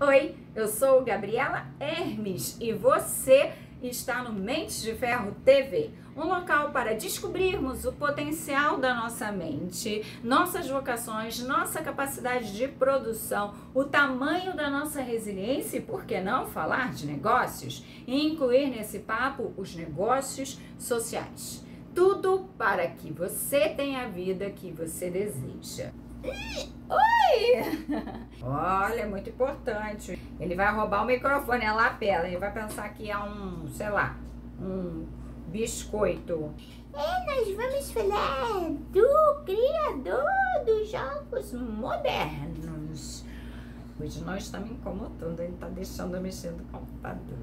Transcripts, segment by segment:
Oi, eu sou Gabriela Hermes e você está no Mentes de Ferro TV, um local para descobrirmos o potencial da nossa mente, nossas vocações, nossa capacidade de produção, o tamanho da nossa resiliência e, por que não, falar de negócios e incluir nesse papo os negócios sociais. Tudo para que você tenha a vida que você deseja. Oi! Olha, é muito importante. Ele vai roubar o microfone, a lapela. Ele vai pensar que é sei lá, um biscoito. Nós vamos falar do criador dos jogos modernos. Hoje nós estamos me incomodando, ele está deixando eu mexer no computador.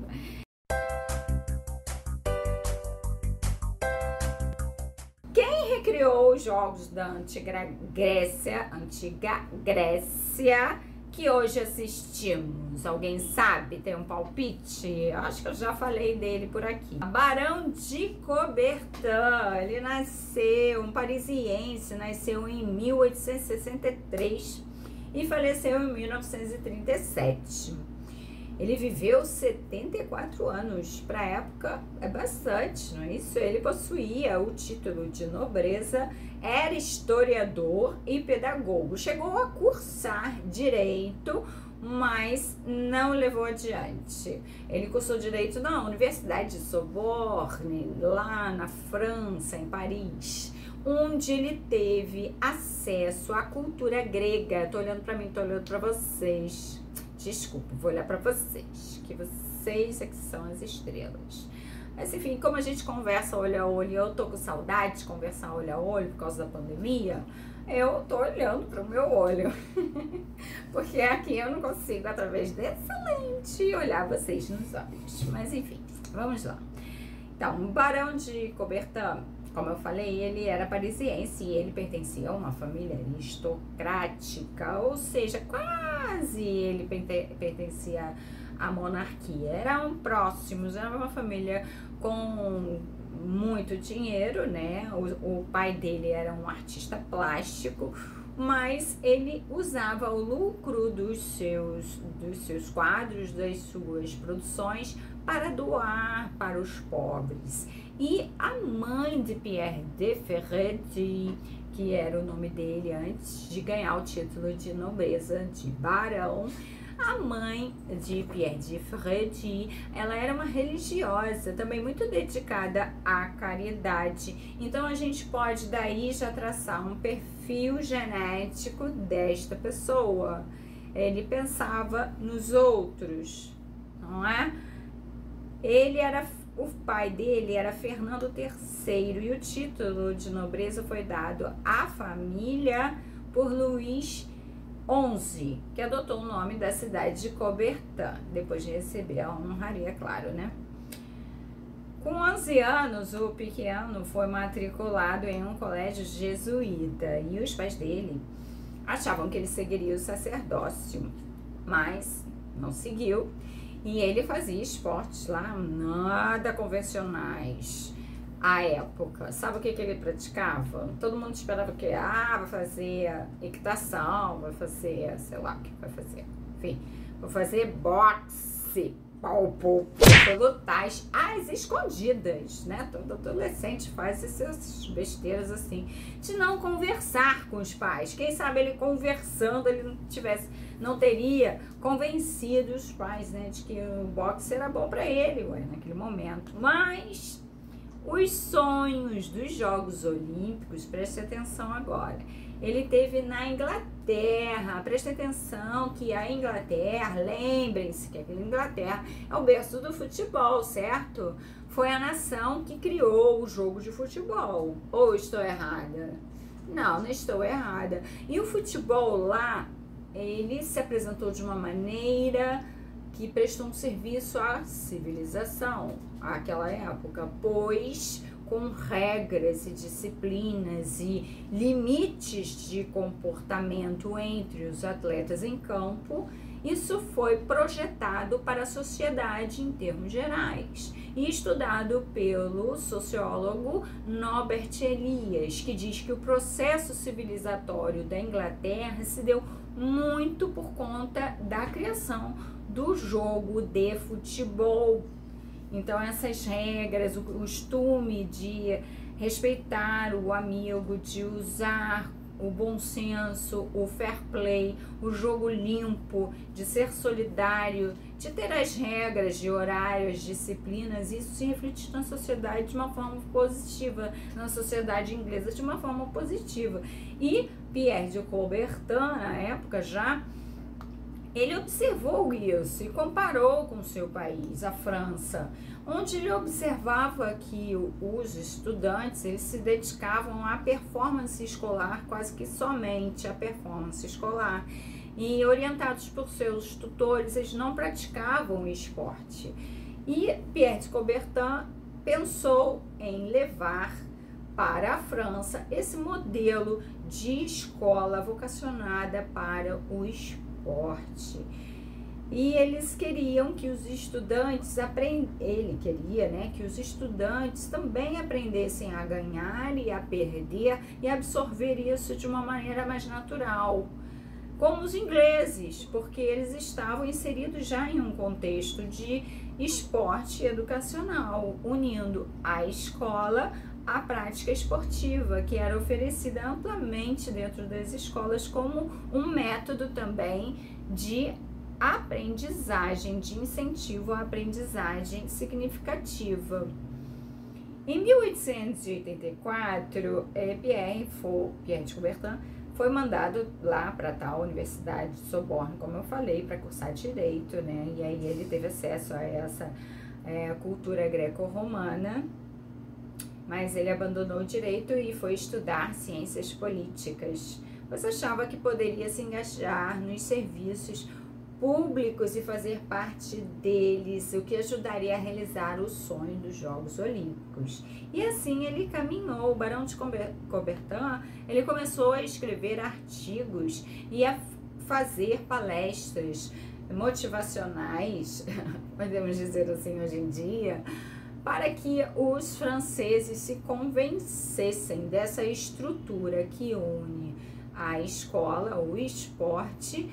Quem recriou os jogos da antiga Grécia, que hoje assistimos? Alguém sabe? Tem um palpite? Acho que eu já falei dele por aqui. Barão de Coubertin, ele nasceu, um parisiense, nasceu em 1863 e faleceu em 1937. Ele viveu 74 anos, para a época é bastante, não é isso? Ele possuía o título de nobreza, era historiador e pedagogo. Chegou a cursar direito, mas não levou adiante. Ele cursou direito na Universidade de Sorbonne, lá na França, em Paris, onde ele teve acesso à cultura grega. Tô olhando para mim, tô olhando para vocês. Desculpa, vou olhar para vocês, que vocês é que são as estrelas. Mas enfim, como a gente conversa olho a olho, eu tô com saudade de conversar olho a olho por causa da pandemia, eu tô olhando para o meu olho. Porque aqui eu não consigo, através dessa lente, olhar vocês nos olhos. Mas enfim, vamos lá. Então, o Barão de Coubertin, como eu falei, ele era parisiense e ele pertencia a uma família aristocrática, ou seja, quase ele pertencia à monarquia. Eram próximos, era uma família com muito dinheiro, né? O pai dele era um artista plástico, mas ele usava o lucro dos seus quadros, das suas produções, para doar para os pobres. E a mãe de Pierre de Ferretti, que era o nome dele antes de ganhar o título de nobreza de barão, a mãe de Pierre de Ferretti, ela era uma religiosa, também muito dedicada à caridade. Então a gente pode daí já traçar um perfil genético desta pessoa. Ele pensava nos outros, não é? O pai dele era Fernando III e o título de nobreza foi dado à família por Luís XI, que adotou o nome da cidade de Coubertin, depois de receber a honraria, claro, né? Com 11 anos, o pequeno foi matriculado em um colégio jesuíta e os pais dele achavam que ele seguiria o sacerdócio, mas não seguiu. E ele fazia esportes lá nada convencionais à época. Sabe o que ele praticava? Todo mundo esperava que vai fazer equitação, vai fazer, sei lá o que vai fazer. Enfim, vai fazer boxe, lutar às escondidas, né? Todo adolescente faz essas besteiras assim, de não conversar com os pais. Quem sabe ele conversando, ele não teria convencido os pais, né, de que o boxe era bom para ele, naquele momento. Mas os sonhos dos Jogos Olímpicos, preste atenção agora, ele teve na Inglaterra. Preste atenção que a Inglaterra, lembrem-se que a Inglaterra é o berço do futebol, certo? Foi a nação que criou o jogo de futebol. Ou estou errada? Não estou errada. E o futebol lá, ele se apresentou de uma maneira que prestou um serviço à civilização àquela época, pois com regras e disciplinas e limites de comportamento entre os atletas em campo, isso foi projetado para a sociedade em termos gerais e estudado pelo sociólogo Norbert Elias, que diz que o processo civilizatório da Inglaterra se deu muito por conta da criação do jogo de futebol. Então essas regras, o costume de respeitar o amigo, de usar o bom senso, o fair play, o jogo limpo, de ser solidário, de ter as regras de horários, disciplinas, isso se reflete na sociedade de uma forma positiva, na sociedade inglesa de uma forma positiva. E Pierre de Coubertin, na época já, ele observou isso e comparou com o seu país, a França, onde ele observava que os estudantes eles se dedicavam à performance escolar, quase que somente à performance escolar, e orientados por seus tutores, eles não praticavam o esporte. E Pierre de Coubertin pensou em levar para a França esse modelo de escola vocacionada para o esporte. E eles queriam que os estudantes ele queria, né, que os estudantes também aprendessem a ganhar e a perder e absorver isso de uma maneira mais natural, como os ingleses, porque eles estavam inseridos já em um contexto de esporte educacional, unindo a escola à prática esportiva, que era oferecida amplamente dentro das escolas como um método também de aprendizagem, de incentivo à aprendizagem significativa. Em 1884, Pierre de Coubertin foi mandado lá para a tal Universidade de Sorbonne, como eu falei, para cursar Direito, né? E aí ele teve acesso a essa cultura greco-romana, mas ele abandonou o Direito e foi estudar Ciências Políticas, pois achava que poderia se engajar nos serviços públicos e fazer parte deles, o que ajudaria a realizar o sonho dos Jogos Olímpicos. E assim ele caminhou. O Barão de Coubertin, ele começou a escrever artigos e a fazer palestras motivacionais, podemos dizer assim hoje em dia, para que os franceses se convencessem dessa estrutura que une a escola, o esporte,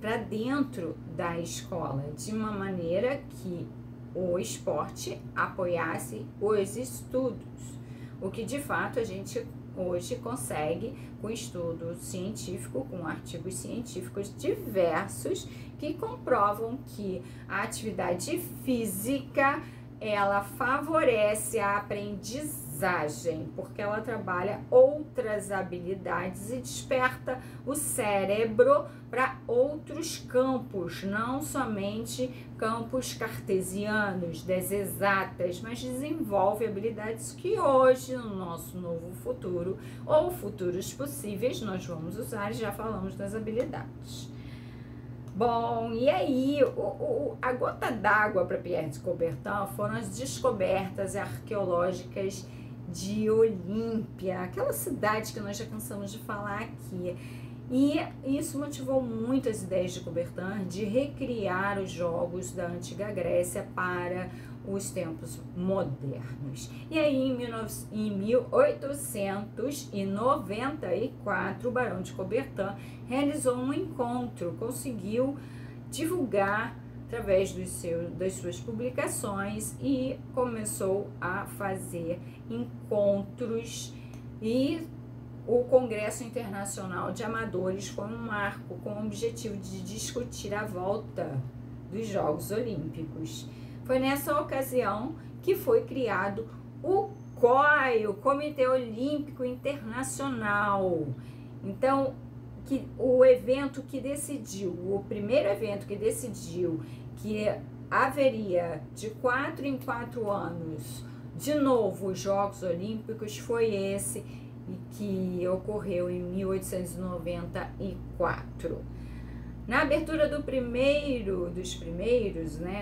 para dentro da escola, de uma maneira que o esporte apoiasse os estudos, o que de fato a gente hoje consegue com estudo científico, com artigos científicos diversos que comprovam que a atividade física ela favorece a aprendizagem, porque ela trabalha outras habilidades e desperta o cérebro para outros campos, não somente campos cartesianos, das exatas, mas desenvolve habilidades que hoje, no nosso novo futuro, ou futuros possíveis, nós vamos usar, já falamos das habilidades. Bom, e aí, a gota d'água para Pierre de Coubertin foram as descobertas arqueológicas de Olímpia, aquela cidade que nós já cansamos de falar aqui. E isso motivou muito as ideias de Coubertin de recriar os jogos da antiga Grécia para os tempos modernos. E aí, em 1894, o Barão de Coubertin realizou um encontro, conseguiu divulgar através das suas publicações e começou a fazer encontros, e o Congresso Internacional de Amadores foi um marco com o objetivo de discutir a volta dos Jogos Olímpicos. Foi nessa ocasião que foi criado o COI, o Comitê Olímpico Internacional. Então, o evento que decidiu, o primeiro evento que decidiu que haveria de 4 em 4 anos de novo os Jogos Olímpicos foi esse que ocorreu em 1894. Na abertura dos primeiros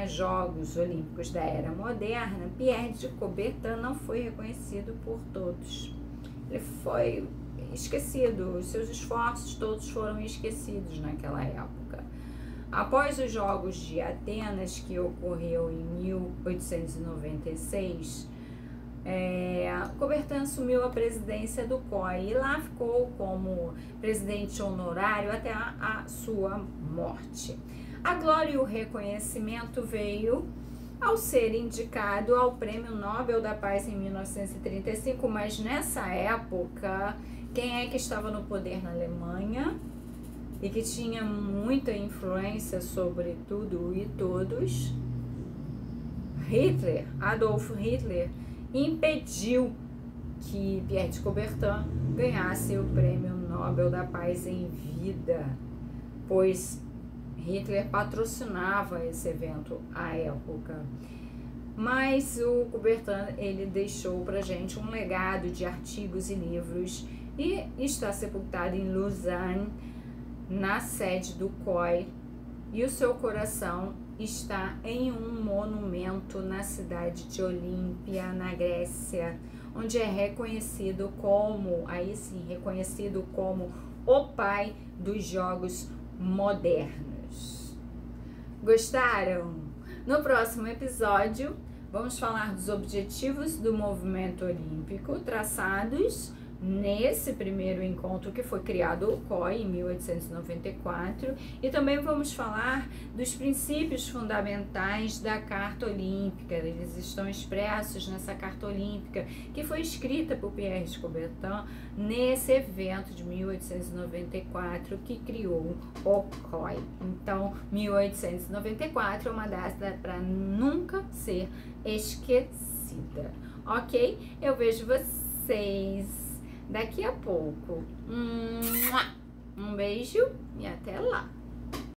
Jogos Olímpicos da Era Moderna, Pierre de Coubertin não foi reconhecido por todos. Ele foi esquecido, os seus esforços todos foram esquecidos naquela época. Após os Jogos de Atenas, que ocorreu em 1896, Coubertin assumiu a presidência do COI e lá ficou como presidente honorário até a sua morte. A glória e o reconhecimento veio ao ser indicado ao Prêmio Nobel da Paz em 1935, mas nessa época, quem é que estava no poder na Alemanha e que tinha muita influência sobre tudo e todos? Hitler, Adolf Hitler, impediu que Pierre de Coubertin ganhasse o Prêmio Nobel da Paz em vida, pois Hitler patrocinava esse evento à época. Mas o Coubertin, ele deixou pra gente um legado de artigos e livros e está sepultado em Lausanne, na sede do COI, e o seu coração está em um monumento na cidade de Olímpia, na Grécia, onde é reconhecido como, aí sim, reconhecido como o pai dos jogos modernos. Gostaram? No próximo episódio, vamos falar dos objetivos do movimento olímpico traçados nesse primeiro encontro que foi criado o COI em 1894, e também vamos falar dos princípios fundamentais da Carta Olímpica. Eles estão expressos nessa Carta Olímpica que foi escrita por Pierre de Coubertin nesse evento de 1894 que criou o COI. Então, 1894 é uma data para nunca ser esquecida, ok? Eu vejo vocês daqui a pouco. Um beijo e até lá!